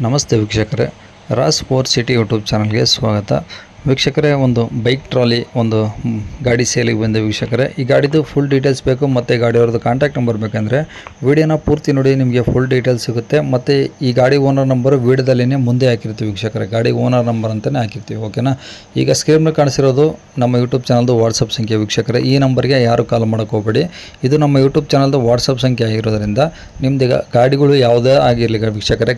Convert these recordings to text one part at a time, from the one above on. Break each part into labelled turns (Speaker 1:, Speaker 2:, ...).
Speaker 1: ನಮಸ್ತೆ ವೀಕ್ಷಕರೇ, Raas four city YouTube ಚಾನಲ್ಗೆ ಸ್ವಾಗತ. ವೀಕ್ಷಕರೇ, ಒಂದು ಬೈಕ್ ಟ್ರಾಲಿ ಒಂದು ಗಾಡಿ ಸೇಲಿಗೆ ಬಂದ ವೀಕ್ಷಕರೇ. ಈ ಗಾಡಿದು ಫುಲ್ ಡೀಟೇಲ್ಸ್ ಬೇಕು ಮತ್ತು ಗಾಡಿಯವ್ರದ್ದು ಕಾಂಟ್ಯಾಕ್ಟ್ ನಂಬರ್ ಬೇಕಂದರೆ ವೀಡಿಯೋನ ಪೂರ್ತಿ ನೋಡಿ, ನಿಮಗೆ ಫುಲ್ ಡೀಟೇಲ್ಸ್ ಸಿಗುತ್ತೆ. ಮತ್ತು ಈ ಗಾಡಿ ಓನರ್ ನಂಬರು ವೀಡಿಯೋದಲ್ಲೇ ಮುಂದೆ ಹಾಕಿರ್ತೀವಿ ವೀಕ್ಷಕರೇ, ಗಾಡಿ ಓನರ್ ನಂಬರ್ ಅಂತಲೇ ಹಾಕಿರ್ತೀವಿ. ಓಕೆನಾ? ಈಗ ಸ್ಕ್ರೀನ್ ಕಾಣಿಸಿರೋದು ನಮ್ಮ ಯೂಟ್ಯೂಬ್ ಚಾನಲ್ದು ವಾಟ್ಸಪ್ ಸಂಖ್ಯೆ ವೀಕ್ಷಕರೇ. ಈ ನಂಬರ್ಗೆ ಯಾರು ಕಾಲ್ ಮಾಡೋಕ್ಕೆ ಹೋಗಬೇಡಿ, ಇದು ನಮ್ಮ ಯೂಟ್ಯೂಬ್ ಚಾನಲ್ದು ವಾಟ್ಸಪ್ ಸಂಖ್ಯೆ ಆಗಿರೋದ್ರಿಂದ ನಿಮ್ಮದೀಗ ಗಾಡಿಗಳು ಯಾವುದೇ ಆಗಿರಲಿ ವೀಕ್ಷಕರೇ,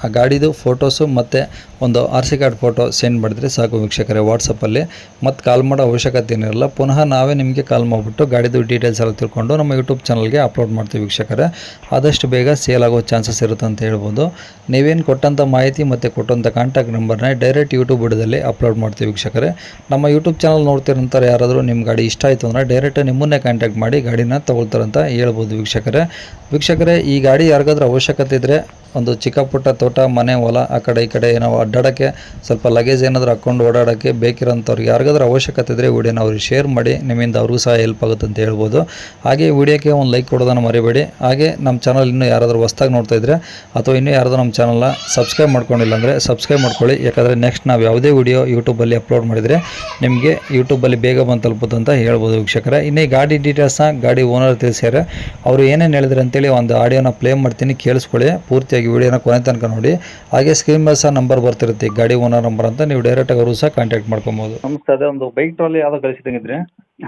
Speaker 1: ಆ ಗಾಡಿದು ಫೋಟೋಸು ಮತ್ತು ಒಂದು RC ಕಾರ್ಡ್ ಫೋಟೋ ಸೆಂಡ್ ಮಾಡಿದರೆ ಸಾಕು ವೀಕ್ಷಕರೇ ವಾಟ್ಸಪ್ಪಲ್ಲಿ. ಮತ್ತು ಕಾಲ್ ಮಾಡೋ ಅವಶ್ಯಕತೆ ಏನಿರಲ್ಲ, ಪುನಃ ನಾವೇ ನಿಮಗೆ ಕಾಲ್ ಮಾಡಿಬಿಟ್ಟು ಗಾಡಿದು ಡೀಟೇಲ್ಸ್ ಎಲ್ಲ ತಿಳ್ಕೊಂಡು ನಮ್ಮ ಯೂಟ್ಯೂಬ್ ಚಾನಲ್ಗೆ ಅಪ್ಲೋಡ್ ಮಾಡ್ತೀವಿ ವೀಕ್ಷಕರೇ. ಆದಷ್ಟು ಬೇಗ ಸೇಲ್ ಆಗೋ ಚಾನ್ಸಸ್ ಇರುತ್ತೆ ಅಂತ ಹೇಳ್ಬೋದು. ನೀವೇನು ಕೊಟ್ಟಂಥ ಮಾಹಿತಿ ಮತ್ತು ಕೊಟ್ಟಂಥ ಕಾಂಟ್ಯಾಕ್ಟ್ ನಂಬರ್ನ ಡೈರೆಕ್ಟ್ ಯೂಟ್ಯೂಬ್ ವಿಡಿಯೋದಲ್ಲಿ ಅಪ್ಲೋಡ್ ಮಾಡ್ತೀವಿ ವೀಕ್ಷಕರೇ. ನಮ್ಮ ಯೂಟ್ಯೂಬ್ ಚಾನಲ್ ನೋಡ್ತಿರೋಂಥವ್ರು ಯಾರಾದರೂ ನಿಮ್ಮ ಗಾಡಿ ಇಷ್ಟ ಆಯಿತು ಅಂದರೆ ಡೈರೆಕ್ಟ್ ನಿಮ್ಮನ್ನೇ ಕಾಂಟ್ಯಾಕ್ಟ್ ಮಾಡಿ ಗಾಡಿನ ತೊಗೊಳ್ತಾರಂತ ಹೇಳ್ಬೋದು ವೀಕ್ಷಕರೇ. ಈ ಗಾಡಿ ಯಾರಿಗಾದ್ರೂ ಅವಶ್ಯಕತೆ ಇದ್ದರೆ, ಒಂದು ಚಿಕ್ಕ ಪುಟ್ಟ ತೋಟ, ಮನೆ, ಹೊಲ, ಆ ಕಡೆ ಈ ಕಡೆ ಏನೋ ಅಡ್ಡಾಡೋಕ್ಕೆ, ಸ್ವಲ್ಪ ಲಗೇಜ್ ಏನಾದರೂ ಹಾಕ್ಕೊಂಡು ಓಡಾಡೋಕ್ಕೆ ಬೇಕಿರೋಂಥವ್ರಿಗೆ ಯಾರಿಗಾದ್ರೂ ಅವಶ್ಯಕತೆ ಇದ್ದರೆ ವಿಡಿಯೋನ ಅವ್ರಿಗೆ ಶೇರ್ ಮಾಡಿ, ನಿಮ್ಮಿಂದ ಅವ್ರಿಗೂ ಸಹ ಹೆಲ್ಪ್ ಆಗುತ್ತೆ ಅಂತ ಹೇಳ್ಬೋದು. ಹಾಗೆ ವಿಡಿಯೋಕ್ಕೆ ಒಂದು ಲೈಕ್ ಕೊಡೋದನ್ನು ಮರಿಬೇಡಿ. ಹಾಗೆ ನಮ್ಮ ಚಾನಲ್ ಇನ್ನೂ ಯಾರಾದರೂ ಹೊಸ್ದಾಗಿ ನೋಡ್ತಾ ಇದ್ದರೆ ಅಥವಾ ಇನ್ನೂ ಯಾರಾದರೂ ನಮ್ಮ ಚಾನಲ್ನ ಸಬ್ಸ್ಕ್ರೈಬ್ ಮಾಡ್ಕೊಂಡಿಲ್ಲ ಅಂದರೆ ಸಬ್ಸ್ಕ್ರೈಬ್ ಮಾಡ್ಕೊಳ್ಳಿ. ಯಾಕಂದರೆ ನೆಕ್ಸ್ಟ್ ನಾವು ಯಾವುದೇ ವಿಡಿಯೋ ಯೂಟ್ಯೂಬಲ್ಲಿ ಅಪ್ಲೋಡ್ ಮಾಡಿದರೆ ನಿಮಗೆ ಯೂಟ್ಯೂಬಲ್ಲಿ ಬೇಗ ಬಂದು ತಲುಪುತ್ತೆ ಅಂತ ಹೇಳ್ಬೋದು ವೀಕ್ಷಕರೇ. ಇನ್ನೇ ಗಾಡಿ ಡೀಟೇಲ್ಸ್ನ ಗಾಡಿ ಓನರ್ ತಿಳಿಸ್ಯಾರೆ, ಅವರು ಏನೇನು ಹೇಳಿದ್ರು ಅಂತೇಳಿ ಒಂದು ಆಡಿಯೋನ ಪ್ಲೇ ಮಾಡ್ತೀನಿ, ಕೇಳಿಸ್ಕೊಳ್ಳಿ. ಪೂರ್ತಿಯಾಗಿ ವಿಡಿಯೋನ ಕೊನೆ ತನಕ ನೋಡಿ. ಹಾಗೆ ಸ್ಕ್ರೀನ್ ಮೇಲೆ ಸಹ ನಂಬರ್ ಬರ್ತಿರುತ್ತೆ, ಗಾಡಿ ಓನರ್ ನಂಬರ್ ಅಂತ, ನೀವು ಡೈರೆಕ್ಟಾಗಿ ಅವರು ಸಹ ಕಾಂಟ್ಯಾಕ್ಟ್ ಮಾಡ್ಕೊಬೋದು. ನಮಸ್ತೆ, ಅದೇ ಒಂದು ಬೈಕ್ ಟ್ರಾಲಿ ಯಾವುದೋ ಕಳಿಸಿದಂಗಿದ್ರಿ?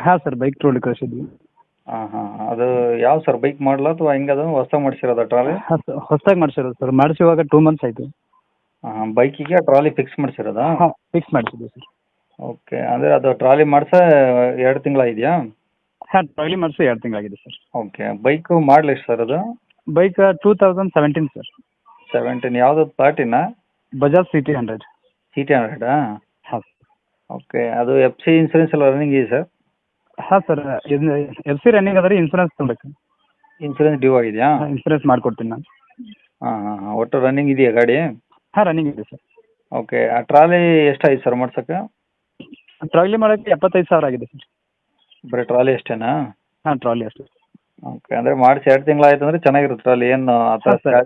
Speaker 2: ಹಾಂ ಸರ್, ಬೈಕ್ ಟ್ರಾಲಿ ಕಳಿಸಿದ್ವಿ.
Speaker 1: ಹಾಂ, ಅದು ಯಾವ ಸರ್ ಬೈಕ್ ಮಾಡಲ ಅಥವಾ ಹೆಂಗದು ಹೊಸ್ದಾಗಿ ಮಾಡಿಸಿರೋದ ಟ್ರಾಲಿ?
Speaker 2: ಹಾಂ ಸರ್, ಹೊಸದಾಗಿ ಮಾಡಿಸಿರೋದು ಸರ್. ಮಾಡಿಸಿ ಇವಾಗ 2 months ಆಯಿತು.
Speaker 1: ಬೈಕಿಗೆ ಟ್ರಾಲಿ ಫಿಕ್ಸ್ ಮಾಡಿಸಿರೋದಾ?
Speaker 2: ಹಾಂ, ಫಿಕ್ಸ್ ಮಾಡಿಸಿದ್ವಿ ಸರ್.
Speaker 1: ಓಕೆ, ಅಂದರೆ ಅದು ಟ್ರಾಲಿ ಮಾಡಿಸ 2 ತಿಂಗಳಾಗಿದೆಯಾ?
Speaker 2: ಹಾಂ, ಟ್ರಾಲಿ ಮಾಡಿಸಿ 2 ತಿಂಗಳಾಗಿದೆ ಸರ್.
Speaker 1: ಓಕೆ, ಬೈಕು ಮಾಡಲ್ ಎಷ್ಟು ಸರ್ ಅದು?
Speaker 2: Bike 2017 sir.
Speaker 1: 17 ಯಾವುದು ಪ್ಲಾಟಿನಾ?
Speaker 2: ಬಜಾಜ್ CT 100.
Speaker 1: CT 100?
Speaker 2: ಹಾಂ
Speaker 1: ಓಕೆ, ಅದು FC ಇನ್ಸೂರೆನ್ಸ್ ಎಲ್ಲ ರನ್ನಿಂಗ್ ಇದೆ ಸರ್?
Speaker 2: ಹಾಂ ಸರ್, FC ರನ್ನಿಂಗ್ ಅದ ರೀ. ಇನ್ಸೂರೆನ್ಸ್ ತೊಗೊಬೇಕು.
Speaker 1: ಇನ್ಸೂರೆನ್ಸ್ ಡ್ಯೂ ಆಗಿದೆಯಾ?
Speaker 2: ಇನ್ಸೂರೆನ್ಸ್ ಮಾಡಿಕೊಡ್ತೀನಿ ನಾನು.
Speaker 1: ಹಾಂ, ಒಟ್ಟು ರನ್ನಿಂಗ್ ಇದೆಯಾ ಗಾಡಿ?
Speaker 2: ಹಾಂ, ರನ್ನಿಂಗ್ ಇದೆ ಸರ್.
Speaker 1: ಓಕೆ, ಆ ಟ್ರಾಲಿ ಎಷ್ಟಾಯ್ತು ಸರ್ ಮಾಡ್ಸೋಕ್ಕೆ?
Speaker 2: ಟ್ರಾಲಿ ಮಾಡೋಕ್ಕೆ 75,000 ಆಗಿದೆ ಸರ್.
Speaker 1: ಬರೀ ಟ್ರಾಲಿ ಅಷ್ಟೇನಾ?
Speaker 2: ಹಾಂ, ಟ್ರಾಲಿ ಅಷ್ಟೇ.
Speaker 1: ಓಕೆ, ಅಂದರೆ ಮಾಡಿಸಿ 2 ತಿಂಗಳಾಯ್ತು ಅಂದರೆ ಚೆನ್ನಾಗಿರುತ್ತೆ ಟ್ರಾಲಿ. ಏನು ಆ ಥರ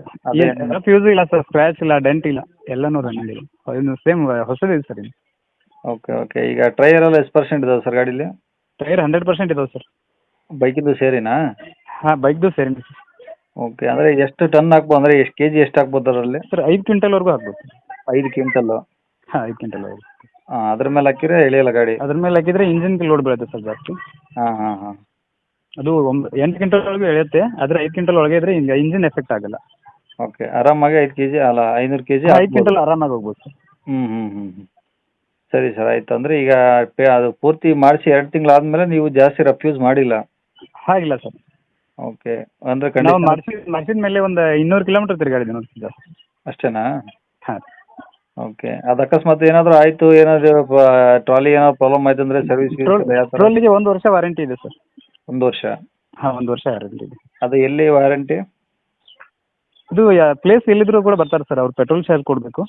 Speaker 2: ಏನು ಫ್ಯೂಸ್ ಇಲ್ಲ ಸರ್, ಸ್ಕ್ರ್ಯಾಚ್ ಇಲ್ಲ, ಡೆಂಟ್ ಇಲ್ಲ, ಎಲ್ಲನೂ ರನ್ನಿಂಗ್ ಇದೆ. ಇನ್ನು ಸೇಮ್ ಹೊಸದಿದೆ ಸರ್ ಇದು.
Speaker 1: ಓಕೆ, ಈಗ ಟೈರ್ ಎಲ್ಲ ಎಷ್ಟು ಪರ್ಸೆಂಟ್ ಇದಾವೆ ಸರ್ ಗಾಡೀಲಿ?
Speaker 2: ಟೈರ್ 100% ಇದಾವೆ ಸರ್.
Speaker 1: ಬೈಕಿದ್ದು ಸೇರಿನಾ?
Speaker 2: ಹಾಂ, ಬೈಕ್ದು ಸೇರಿ ಸರ್.
Speaker 1: ಓಕೆ, ಅಂದರೆ ಎಷ್ಟು ಟನ್ ಹಾಕ್ಬೋದು, ಅಂದರೆ ಎಷ್ಟು ಕೆಜಿ ಎಷ್ಟು ಹಾಕ್ಬೋದು ಅದರಲ್ಲಿ?
Speaker 2: ಸರ್ 5 ಕ್ವಿಂಟಲ್ವರೆಗೂ ಆಗ್ಬೋದು.
Speaker 1: 5 ಕ್ವಿಂಟಲ್ಲು?
Speaker 2: ಹಾಂ, 5 ಕ್ವಿಂಟಲ್ ಆಗಿದೆ.
Speaker 1: ಅದ್ರ ಮೇಲೆ ಹಾಕಿದ್ರೆ ಎಳೆಯಲ್ಲ ಗಾಡಿ?
Speaker 2: ಅದ್ರ ಮೇಲೆ ಹಾಕಿದ್ರೆ ಇಂಜಿನ್ಗೆ ಲೋಡ್ ಬೀಳುತ್ತೆ ಸರ್ ಜಾಸ್ತಿ.
Speaker 1: ಹಾಂ.
Speaker 2: ಅದು 8 ಕ್ವಿಂಟಲ್ ಒಳಗೆ ಎಳೆಯುತ್ತೆ, ಆದರೆ 5 ಕ್ವಿಂಟಲ್ ಒಳಗೆ ಇದ್ರೆ ಇಂಜಿನ್ ಎಫೆಕ್ಟ್ ಆಗಲ್ಲ.
Speaker 1: ಓಕೆ, ಆರಾಮಾಗಿ 5 ಕೆಜಿ ಅಲ್ಲ 500 ಕೆಜಿ?
Speaker 2: 5 ಕ್ವಿಂಟಲ್ ಆರಾಮಾಗಿ ಹೋಗ್ಬೋದು ಸರ್.
Speaker 1: ಹ್ಞೂ. ಸರಿ ಸರ್, ಆಯಿತು. ಅಂದರೆ ಈಗ ಅದು ಪೂರ್ತಿ ಮಾಡಿಸಿ 2 ತಿಂಗಳಾದಮೇಲೆ ನೀವು ಜಾಸ್ತಿ ರಫ್ ಯೂಸ್ ಮಾಡಿಲ್ಲ?
Speaker 2: ಹಾಗಿಲ್ಲ ಸರ್.
Speaker 1: ಓಕೆ, ಅಂದರೆ
Speaker 2: ನಾವು
Speaker 1: ಕಂಡೀಷನ್
Speaker 2: ಮಾಡಿಸಿದ ಮೇಲೆ ಒಂದು 200 ಕಿಲೋಮೀಟರ್ ತಿರುಗಾಡಿದೆ ನೋಡಿ ಜಾಸ್ತಿ.
Speaker 1: ಅಷ್ಟೇನಾ?
Speaker 2: ಹಾಂ.
Speaker 1: ಓಕೆ, ಅದು ಅಕಸ್ಮಾತ್ ಏನಾದರೂ ಆಯಿತು, ಏನಾದರೂ ಟ್ರಾಲಿ ಏನಾದ್ರು ಪ್ರಾಬ್ಲಮ್ ಆಯ್ತು ಅಂದರೆ ಸರ್ವಿಸ್ ಯಾವ ಥರ?
Speaker 2: ಟ್ರೋಲಿಗೆ 1 ವರ್ಷ ವಾರಂಟಿ ಇದೆ ಸರ್.
Speaker 1: 1 ವರ್ಷ?
Speaker 2: ಹಾಂ, 1 ವರ್ಷ ವಾರಂಟಿ ಇದೆ.
Speaker 1: ಅದು ಎಲ್ಲಿ ವಾರಂಟಿ?
Speaker 2: ಇದು ಪ್ಲೇಸ್ ಎಲ್ಲಿದ್ರು ಕೂಡ ಬರ್ತಾರೆ ಸರ್, ಅವ್ರು ಪೆಟ್ರೋಲ್ ಚಾರ್ಜ್ ಕೊಡಬೇಕು.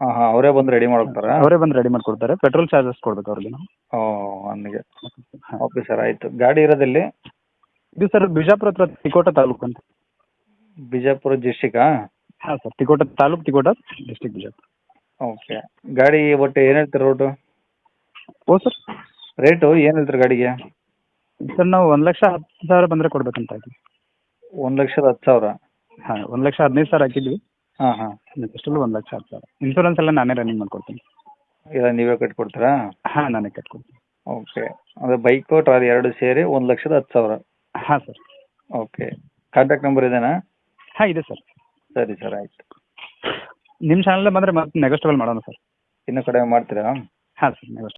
Speaker 1: ಹಾಂ, ಅವರೇ ಬಂದು ರೆಡಿ ಮಾಡ್ಕೊಡ್ತಾರಾ?
Speaker 2: ಅವರೇ ಬಂದು ರೆಡಿ ಮಾಡಿಕೊಡ್ತಾರೆ, ಪೆಟ್ರೋಲ್ ಚಾರ್ಜಸ್ ಕೊಡ್ಬೇಕು ಅವ್ರಿಗೆ ನಾವು.
Speaker 1: ನನಗೆ ಓಕೆ ಸರ್, ಆಯಿತು. ಗಾಡಿ ಇರೋದಲ್ಲಿ?
Speaker 2: ಇದು ಸರ್ ಬಿಜಾಪುರ ಹತ್ರ, ತಿಕೋಟ ತಾಲೂಕು ಅಂತ.
Speaker 1: ಬಿಜಾಪುರ ಡಿಸ್ಟಿಕಾ?
Speaker 2: ಹಾಂ sir, Tikota taluk, Tikota district, Bijapur.
Speaker 1: Okay, ಗಾಡಿ ಒಟ್ಟು ಏನು ಹೇಳ್ತೀರಿ ರೇಟು?
Speaker 2: ಸರ್
Speaker 1: ರೇಟು ಏನು ಹೇಳ್ತೀರಿ ಗಾಡಿಗೆ?
Speaker 2: ಸರ್ ನಾವು 1,10,000 ಬಂದರೆ ಕೊಡ್ಬೇಕಂತ ಇದ್ದೀವಿ.
Speaker 1: 1,10,000?
Speaker 2: ಹಾಂ, 1,15,000 ಹಾಕಿದ್ವಿ.
Speaker 1: ಹಾಂ.
Speaker 2: ಅಷ್ಟರಲ್ಲೂ 1,10,000. ಇನ್ಶೂರೆನ್ಸ್ ಎಲ್ಲ ನಾನೇ ರನ್ನಿಂಗ್ ಮಾಡ್ಕೊಡ್ತೀನಿ.
Speaker 1: ಇಲ್ಲ, ನೀವೇ ಕಟ್ಕೊಡ್ತೀರಾ?
Speaker 2: ಹಾಂ, ನಾನೇ ಕಟ್ಕೊಡ್ತೀನಿ.
Speaker 1: ಓಕೆ, ಅಂದರೆ ಬೈಕು ಟ್ರಾಲಿ 2 ಸೇರಿ 1,10,000?
Speaker 2: ಹಾಂ ಸರ್.
Speaker 1: ಓಕೆ, ಕಾಂಟ್ಯಾಕ್ಟ್ ನಂಬರ್ ಇದೇನಾ?
Speaker 2: ಹಾಂ, ಇದೆ ಸರ್.
Speaker 1: ಸರಿ ಸರ್, ಆಯಿತು.
Speaker 2: ನಿಮ್ಮ ಚಾನಲ್ ಬಂದರೆ ಮತ್ತೆ ನೆಗೋಸ್ಟೇಬಲ್ ಮಾಡೋಣ ಸರ್.
Speaker 1: ಇನ್ನೂ ಕಡಿಮೆ ಮಾಡ್ತೀರಾ?
Speaker 2: ಹಾಂ ಸರ್, ನೆಗೋಸ್ಟೇಬಲ್.